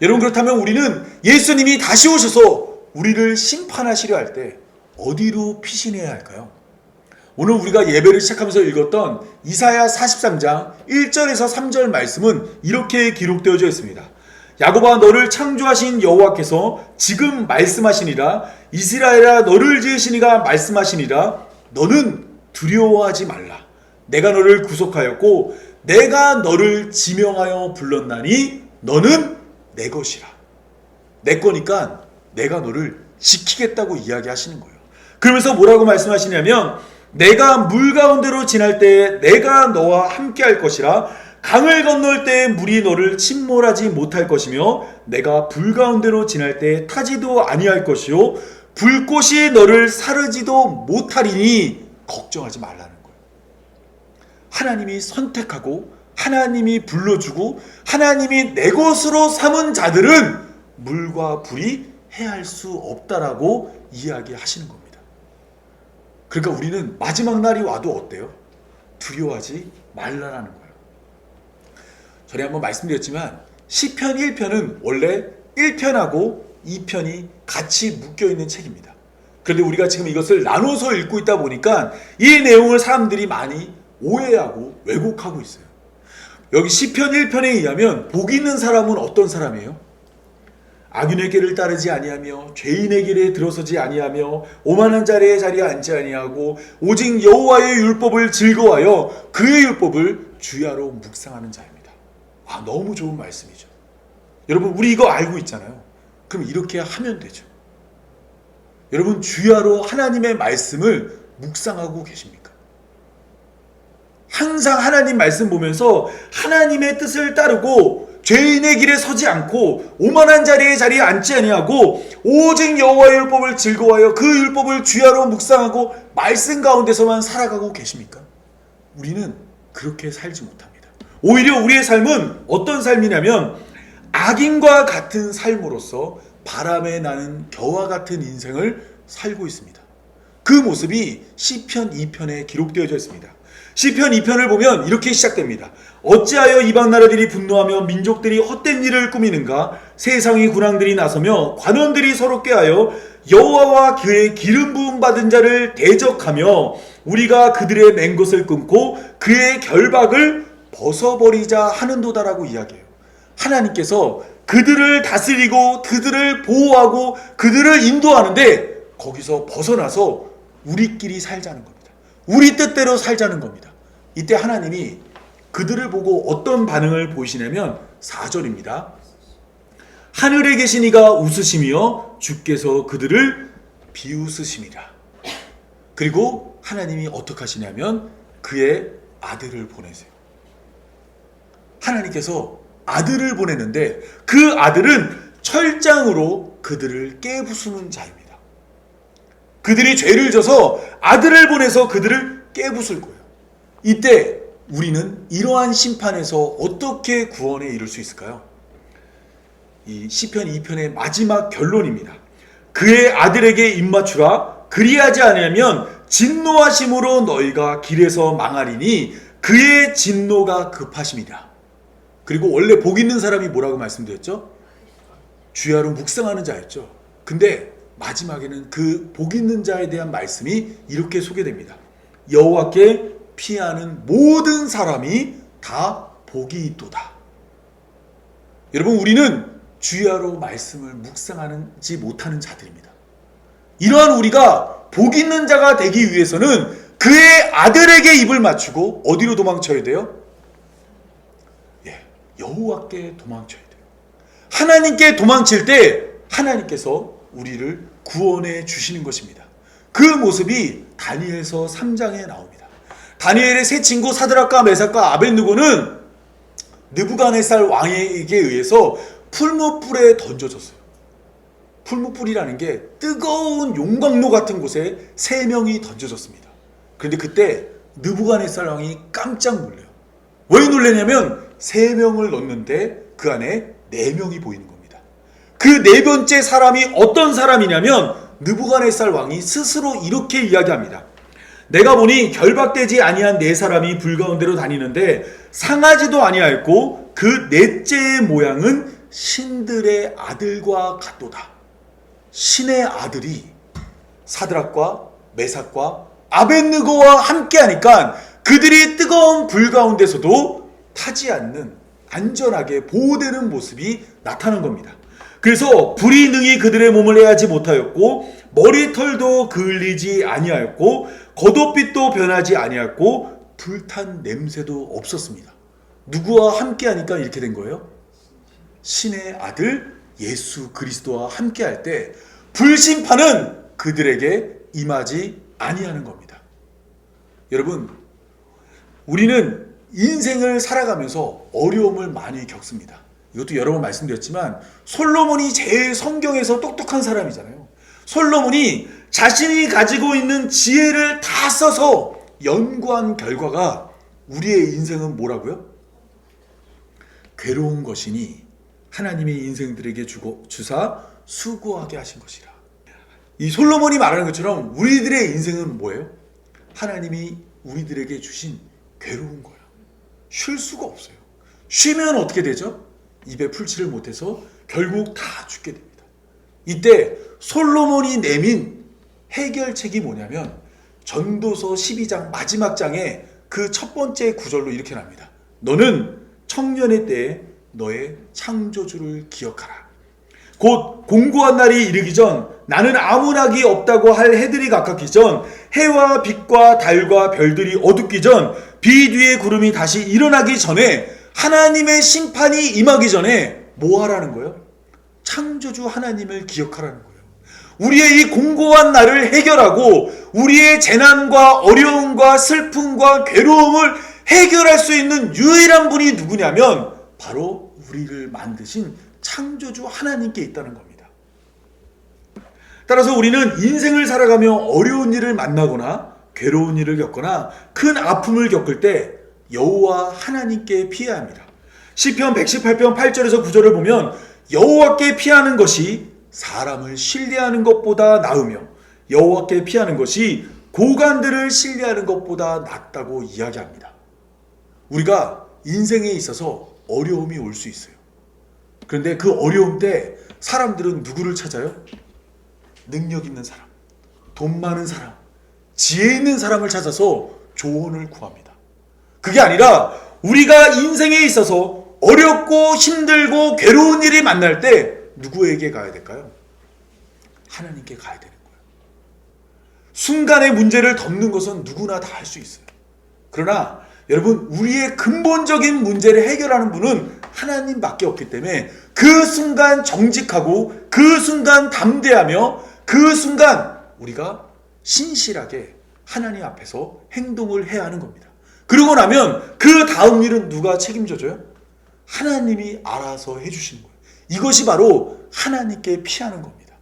여러분, 그렇다면 우리는 예수님이 다시 오셔서 우리를 심판하시려 할 때 어디로 피신해야 할까요? 오늘 우리가 예배를 시작하면서 읽었던 이사야 43장 1절에서 3절 말씀은 이렇게 기록되어져 있습니다. 야곱아, 너를 창조하신 여호와께서 지금 말씀하시니라. 이스라엘아, 너를 지으신 이가 말씀하시니라. 너는 두려워하지 말라. 내가 너를 구속하였고 내가 너를 지명하여 불렀나니 너는 내 것이라. 내 거니까 내가 너를 지키겠다고 이야기하시는 거예요. 그러면서 뭐라고 말씀하시냐면, 내가 물 가운데로 지날 때에 내가 너와 함께 할 것이라. 강을 건널 때에 물이 너를 침몰하지 못할 것이며 내가 불 가운데로 지날 때에 타지도 아니할 것이요 불꽃이 너를 사르지도 못하리니 걱정하지 말라는 거예요. 하나님이 선택하고 하나님이 불러주고 하나님이 내 것으로 삼은 자들은 물과 불이 해할 수 없다라고 이야기하시는 겁니다. 그러니까 우리는 마지막 날이 와도 어때요? 두려워하지 말라라는 거예요. 전에 한번 말씀드렸지만 시편 1편은 원래 1편하고 2편이 같이 묶여있는 책입니다. 그런데 우리가 지금 이것을 나눠서 읽고 있다 보니까 이 내용을 사람들이 많이 오해하고 왜곡하고 있어요. 여기 시편 1편에 의하면 복 있는 사람은 어떤 사람이에요? 악인의 길을 따르지 아니하며 죄인의 길에 들어서지 아니하며 오만한 자리에 앉지 아니하고 오직 여호와의 율법을 즐거워하여 그의 율법을 주야로 묵상하는 자입니다. 아, 너무 좋은 말씀이죠. 여러분, 우리 이거 알고 있잖아요. 그럼 이렇게 하면 되죠. 여러분, 주야로 하나님의 말씀을 묵상하고 계십니까? 항상 하나님 말씀 보면서 하나님의 뜻을 따르고 죄인의 길에 서지 않고 오만한 자리에 앉지 아니하고 오직 여호와의 율법을 즐거워하여 그 율법을 주야로 묵상하고 말씀 가운데서만 살아가고 계십니까? 우리는 그렇게 살지 못합니다. 오히려 우리의 삶은 어떤 삶이냐면 악인과 같은 삶으로서 바람에 나는 겨와 같은 인생을 살고 있습니다. 그 모습이 시편 2편에 기록되어져 있습니다. 시편 2편을 보면 이렇게 시작됩니다. 어찌하여 이방 나라들이 분노하며 민족들이 헛된 일을 꾸미는가? 세상의 군왕들이 나서며 관원들이 서로 꾀하여 여호와와 그의 기름 부음 받은 자를 대적하며 우리가 그들의 맹 것을 끊고 그의 결박을 벗어버리자 하는도다라고 이야기해요. 하나님께서 그들을 다스리고 그들을 보호하고 그들을 인도하는데 거기서 벗어나서 우리끼리 살자는 겁니다. 우리 뜻대로 살자는 겁니다. 이때 하나님이 그들을 보고 어떤 반응을 보이시냐면 4절입니다. 하늘에 계신 이가 웃으시며 주께서 그들을 비웃으심이라. 그리고 하나님이 어떻게 하시냐면 그의 아들을 보내세요. 하나님께서 아들을 보내는데 그 아들은 철장으로 그들을 깨부수는 자입니다. 그들이 죄를 져서 아들을 보내서 그들을 깨부술 거예요. 이때 우리는 이러한 심판에서 어떻게 구원에 이를 수 있을까요? 이 시편 2편의 마지막 결론입니다. 그의 아들에게 입맞추라. 그리하지 않으면 진노하심으로 너희가 길에서 망하리니 그의 진노가 급하심이라. 그리고 원래 복 있는 사람이 뭐라고 말씀드렸죠? 주야로 묵상하는 자였죠. 근데 마지막에는 그 복 있는 자에 대한 말씀이 이렇게 소개됩니다. 여호와께 피하는 모든 사람이 다 복이 있도다. 여러분, 우리는 주야로 말씀을 묵상하지 못하는 자들입니다. 이러한 우리가 복 있는 자가 되기 위해서는 그의 아들에게 입을 맞추고 어디로 도망쳐야 돼요? 여호와께 도망쳐야 돼요. 하나님께 도망칠 때 하나님께서 우리를 구원해 주시는 것입니다. 그 모습이 다니엘서 3장에 나옵니다. 다니엘의 세 친구 사드락과 메삭과 아벳느고는 느부갓네살 왕에게 의해서 풀무불에 던져졌어요. 풀무불이라는 게 뜨거운 용광로 같은 곳에 세 명이 던져졌습니다. 그런데 그때 느부갓네살 왕이 깜짝 놀래요. 왜 놀라냐면 세 명을 넣는데 그 안에 네 명이 보이는 겁니다. 그 네 번째 사람이 어떤 사람이냐면 느부갓네살 왕이 스스로 이렇게 이야기합니다. 내가 보니 결박되지 아니한 네 사람이 불 가운데로 다니는데 상하지도 아니하였고 그 넷째의 모양은 신들의 아들과 같도다. 신의 아들이 사드락과 메삭과 아벳느고와 함께 하니까 그들이 뜨거운 불 가운데서도 타지 않는 안전하게 보호되는 모습이 나타난 겁니다. 그래서 불이 능히 그들의 몸을 해하지 못하였고 머리털도 그을리지 아니하였고 겉옷빛도 변하지 아니하였고 불탄 냄새도 없었습니다. 누구와 함께 하니까 이렇게 된 거예요? 신의 아들 예수 그리스도와 함께 할 때 불심판은 그들에게 임하지 아니하는 겁니다. 여러분, 우리는 인생을 살아가면서 어려움을 많이 겪습니다. 이것도 여러 번 말씀드렸지만 솔로몬이 제일 성경에서 똑똑한 사람이잖아요. 솔로몬이 자신이 가지고 있는 지혜를 다 써서 연구한 결과가 우리의 인생은 뭐라고요? 괴로운 것이니 하나님의 인생들에게 주사 수고하게 하신 것이라. 이 솔로몬이 말하는 것처럼 우리들의 인생은 뭐예요? 하나님이 우리들에게 주신 괴로운 거예요. 쉴 수가 없어요. 쉬면 어떻게 되죠? 입에 풀칠을 못해서 결국 다 죽게 됩니다. 이때 솔로몬이 내민 해결책이 뭐냐면 전도서 12장 마지막 장에 그 첫 번째 구절로 이렇게 납니다. 너는 청년의 때에 너의 창조주를 기억하라. 곧 공고한 날이 이르기 전 나는 아무 낙이 없다고 할 해들이 가깝기 전 해와 빛과 달과 별들이 어둡기 전 비 뒤에 구름이 다시 일어나기 전에 하나님의 심판이 임하기 전에 뭐 하라는 거예요? 창조주 하나님을 기억하라는 거예요. 우리의 이 공고한 날을 해결하고 우리의 재난과 어려움과 슬픔과 괴로움을 해결할 수 있는 유일한 분이 누구냐면 바로 우리를 만드신 창조주 하나님께 있다는 겁니다. 따라서 우리는 인생을 살아가며 어려운 일을 만나거나 괴로운 일을 겪거나 큰 아픔을 겪을 때 여호와 하나님께 피해야 합니다. 시편 118편 8절에서 9절을 보면 여호와께 피하는 것이 사람을 신뢰하는 것보다 나으며 여호와께 피하는 것이 고관들을 신뢰하는 것보다 낫다고 이야기합니다. 우리가 인생에 있어서 어려움이 올 수 있어요. 그런데 그 어려움 때 사람들은 누구를 찾아요? 능력 있는 사람, 돈 많은 사람, 지혜 있는 사람을 찾아서 조언을 구합니다. 그게 아니라 우리가 인생에 있어서 어렵고 힘들고 괴로운 일이 만날 때 누구에게 가야 될까요? 하나님께 가야 되는 거예요. 순간의 문제를 덮는 것은 누구나 다 할 수 있어요. 그러나 여러분, 우리의 근본적인 문제를 해결하는 분은 하나님밖에 없기 때문에 그 순간 정직하고 그 순간 담대하며 그 순간 우리가 신실하게 하나님 앞에서 행동을 해야 하는 겁니다. 그러고 나면 그 다음 일은 누가 책임져줘요? 하나님이 알아서 해주시는 거예요. 이것이 바로 하나님께 피하는 겁니다.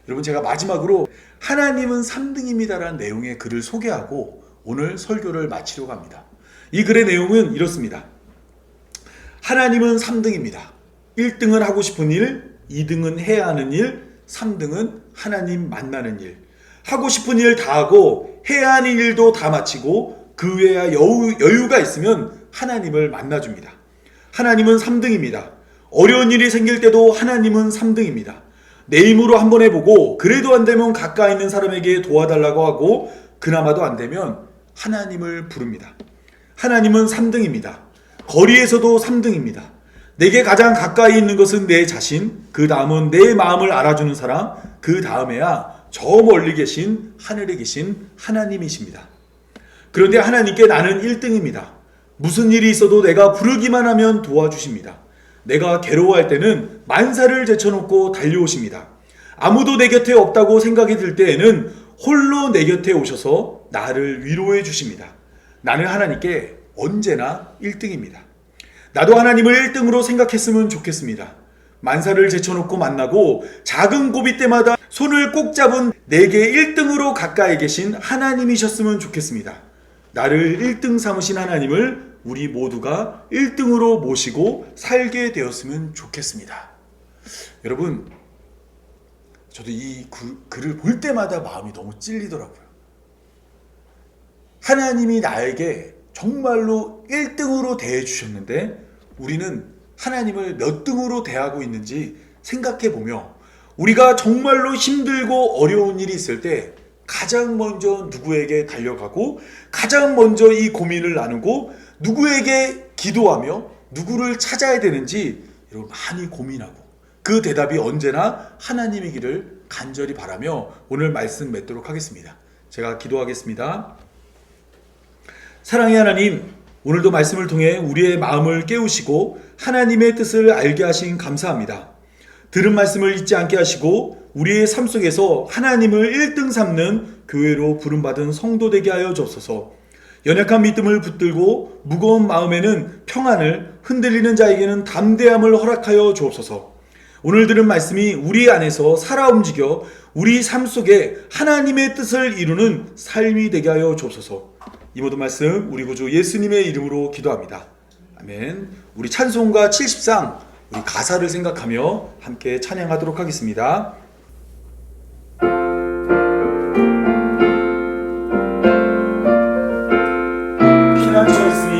여러분, 제가 마지막으로 하나님은 3등입니다라는 내용의 글을 소개하고 오늘 설교를 마치려고 합니다. 이 글의 내용은 이렇습니다. 하나님은 3등입니다. 1등은 하고 싶은 일, 2등은 해야 하는 일, 3등은 하나님 만나는 일. 하고 싶은 일 다 하고 해야 하는 일도 다 마치고 그 외에 여유가 있으면 하나님을 만나줍니다. 하나님은 3등입니다. 어려운 일이 생길 때도 하나님은 3등입니다. 내 힘으로 한번 해보고 그래도 안 되면 가까이 있는 사람에게 도와달라고 하고 그나마도 안 되면 하나님을 부릅니다. 하나님은 3등입니다. 거리에서도 3등입니다. 내게 가장 가까이 있는 것은 내 자신, 그 다음은 내 마음을 알아주는 사람, 그 다음에야 저 멀리 계신 하늘에 계신 하나님이십니다. 그런데 하나님께 나는 1등입니다. 무슨 일이 있어도 내가 부르기만 하면 도와주십니다. 내가 괴로워할 때는 만사를 제쳐놓고 달려오십니다. 아무도 내 곁에 없다고 생각이 들 때에는 홀로 내 곁에 오셔서 나를 위로해 주십니다. 나는 하나님께 언제나 1등입니다. 나도 하나님을 1등으로 생각했으면 좋겠습니다. 만사를 제쳐놓고 만나고 작은 고비 때마다 손을 꼭 잡은 내게 1등으로 가까이 계신 하나님이셨으면 좋겠습니다. 나를 1등 삼으신 하나님을 우리 모두가 1등으로 모시고 살게 되었으면 좋겠습니다. 여러분, 저도 이 글을 볼 때마다 마음이 너무 찔리더라고요. 하나님이 나에게 정말로 1등으로 대해주셨는데 우리는 하나님을 몇 등으로 대하고 있는지 생각해보며 우리가 정말로 힘들고 어려운 일이 있을 때 가장 먼저 누구에게 달려가고 가장 먼저 이 고민을 나누고 누구에게 기도하며 누구를 찾아야 되는지 여러분 많이 고민하고 그 대답이 언제나 하나님이기를 간절히 바라며 오늘 말씀 맺도록 하겠습니다. 제가 기도하겠습니다. 사랑의 하나님, 오늘도 말씀을 통해 우리의 마음을 깨우시고 하나님의 뜻을 알게 하신 감사합니다. 들은 말씀을 잊지 않게 하시고 우리의 삶 속에서 하나님을 1등 삼는 교회로 부름받은 성도 되게 하여 주옵소서. 연약한 믿음을 붙들고 무거운 마음에는 평안을, 흔들리는 자에게는 담대함을 허락하여 주옵소서. 오늘 들은 말씀이 우리 안에서 살아 움직여 우리 삶 속에 하나님의 뜻을 이루는 삶이 되게 하여 주옵소서. 이 모든 말씀 우리 구주 예수님의 이름으로 기도합니다. 아멘. 우리 찬송가 70상 우리 가사를 생각하며 함께 찬양하도록 하겠습니다. 피난처 있으니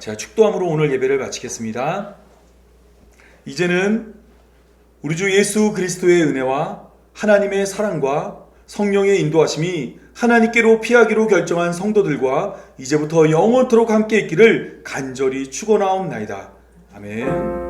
제가 축도함으로 오늘 예배를 마치겠습니다. 이제는 우리 주 예수 그리스도의 은혜와 하나님의 사랑과 성령의 인도하심이 하나님께로 피하기로 결정한 성도들과 이제부터 영원토록 함께 있기를 간절히 축원하옵나이다. 아멘.